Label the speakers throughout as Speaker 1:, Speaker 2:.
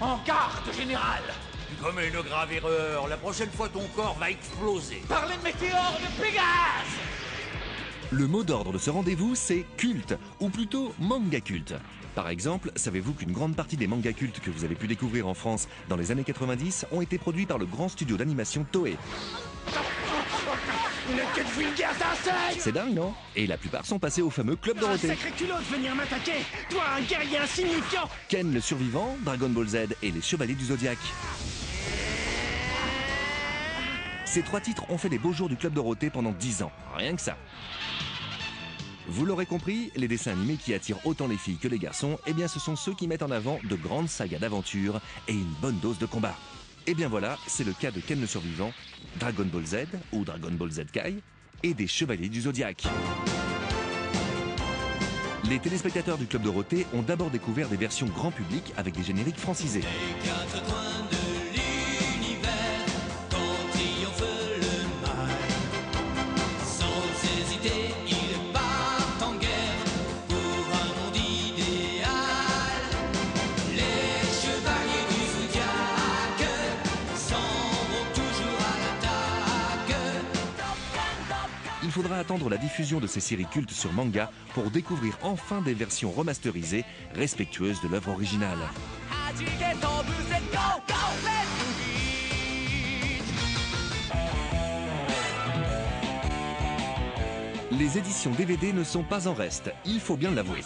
Speaker 1: En garde, général!
Speaker 2: Tu commets une grave erreur. La prochaine fois, ton corps va exploser.
Speaker 1: Par les météores de Pégase!
Speaker 3: Le mot d'ordre de ce rendez-vous, c'est culte, ou plutôt manga culte. Par exemple, savez-vous qu'une grande partie des mangas cultes que vous avez pu découvrir en France dans les années 90 ont été produits par le grand studio d'animation Toei?
Speaker 1: Quelle vulgaire d'insecte!
Speaker 3: C'est dingue, non? Et la plupart sont passés au fameux Club
Speaker 1: Un
Speaker 3: Dorothée.
Speaker 1: sacré culot de venir m'attaquer! Toi, un guerrier insignifiant!
Speaker 3: Ken le survivant, Dragon Ball Z et les Chevaliers du Zodiaque. Ces 3 titres ont fait les beaux jours du Club Dorothée pendant 10 ans, rien que ça. Vous l'aurez compris, les dessins animés qui attirent autant les filles que les garçons, eh bien ce sont ceux qui mettent en avant de grandes sagas d'aventure et une bonne dose de combat. Et bien voilà, c'est le cas de Ken le survivant, Dragon Ball Z ou Dragon Ball Z Kai et des Chevaliers du Zodiaque. Les téléspectateurs du Club Dorothée ont d'abord découvert des versions grand public avec des génériques francisés.
Speaker 4: Les 4 coins de l'univers, quand triomphe le mal. Sans hésiter, ils partent en guerre pour un monde idéal. Les chevaliers du Zodiaque s'en vont toujours à l'attaque.
Speaker 3: Il faudra attendre la diffusion de ces séries cultes sur manga pour découvrir enfin des versions remasterisées, respectueuses de l'œuvre originale. Les éditions DVD ne sont pas en reste, il faut bien l'avouer.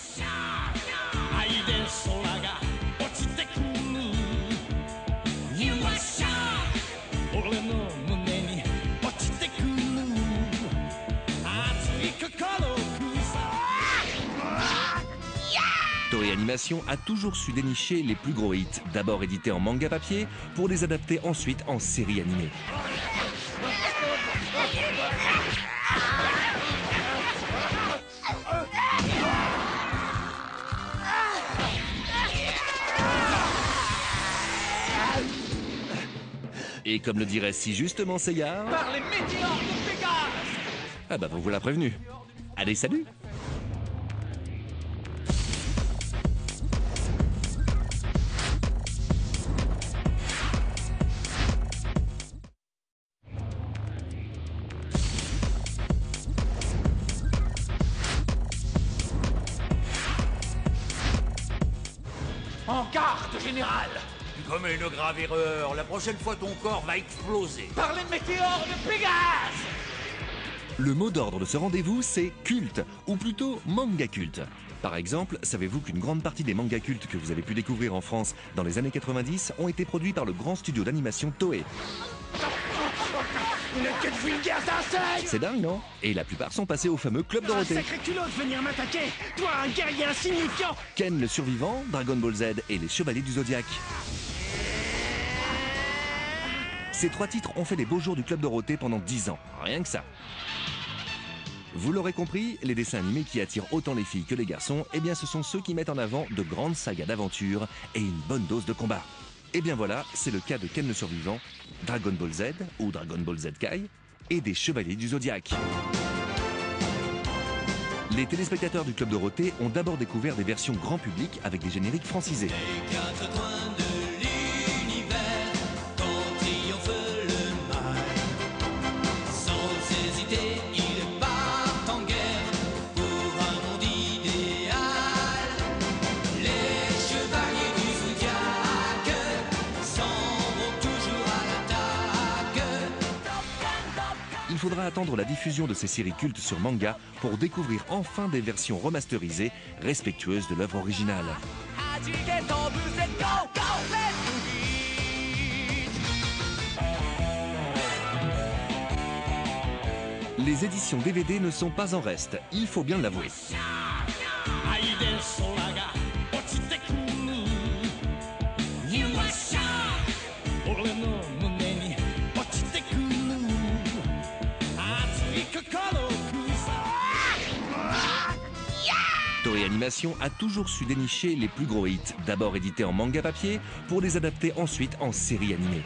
Speaker 3: Toei Animation a toujours su dénicher les plus gros hits, d'abord édités en manga papier, pour les adapter ensuite en série animée. Et comme le dirait si justement Seiya...
Speaker 1: Par les météores de Pégase!
Speaker 3: Ah bah vous voilà prévenu. Allez, salut!
Speaker 1: En garde, général!
Speaker 2: Tu commets une grave erreur. La prochaine fois, ton corps va exploser.
Speaker 1: Par les météores de Pégase!
Speaker 3: Le mot d'ordre de ce rendez-vous, c'est culte, ou plutôt manga culte. Par exemple, savez-vous qu'une grande partie des mangas cultes que vous avez pu découvrir en France dans les années 90 ont été produits par le grand studio d'animation Toei?
Speaker 1: Quelle vulgaire d'insecte!
Speaker 3: C'est dingue, non? Et la plupart sont passés au fameux Club
Speaker 1: Un
Speaker 3: Dorothée.
Speaker 1: sacré culot de venir m'attaquer! Toi, un guerrier insignifiant!
Speaker 3: Ken le survivant, Dragon Ball Z et les Chevaliers du Zodiaque. Ces 3 titres ont fait les beaux jours du Club Dorothée pendant 10 ans, rien que ça. Vous l'aurez compris, les dessins animés qui attirent autant les filles que les garçons, eh bien ce sont ceux qui mettent en avant de grandes sagas d'aventure et une bonne dose de combat. Et bien voilà, c'est le cas de Ken le survivant, Dragon Ball Z ou Dragon Ball Z Kai et des Chevaliers du Zodiaque. Les téléspectateurs du Club Dorothée ont d'abord découvert des versions grand public avec des génériques francisés.
Speaker 4: Les 4 coins de l'univers, quand triomphe le mal. Sans hésiter, ils partent en guerre pour un monde idéal. Les chevaliers du Zodiaque s'en vont toujours à l'attaque.
Speaker 3: Il faudra attendre la diffusion de ces séries cultes sur manga pour découvrir enfin des versions remasterisées, respectueuses de l'œuvre originale. Les éditions DVD ne sont pas en reste, il faut bien l'avouer. Toei Animation a toujours su dénicher les plus gros hits, d'abord édités en manga papier, pour les adapter ensuite en série animée.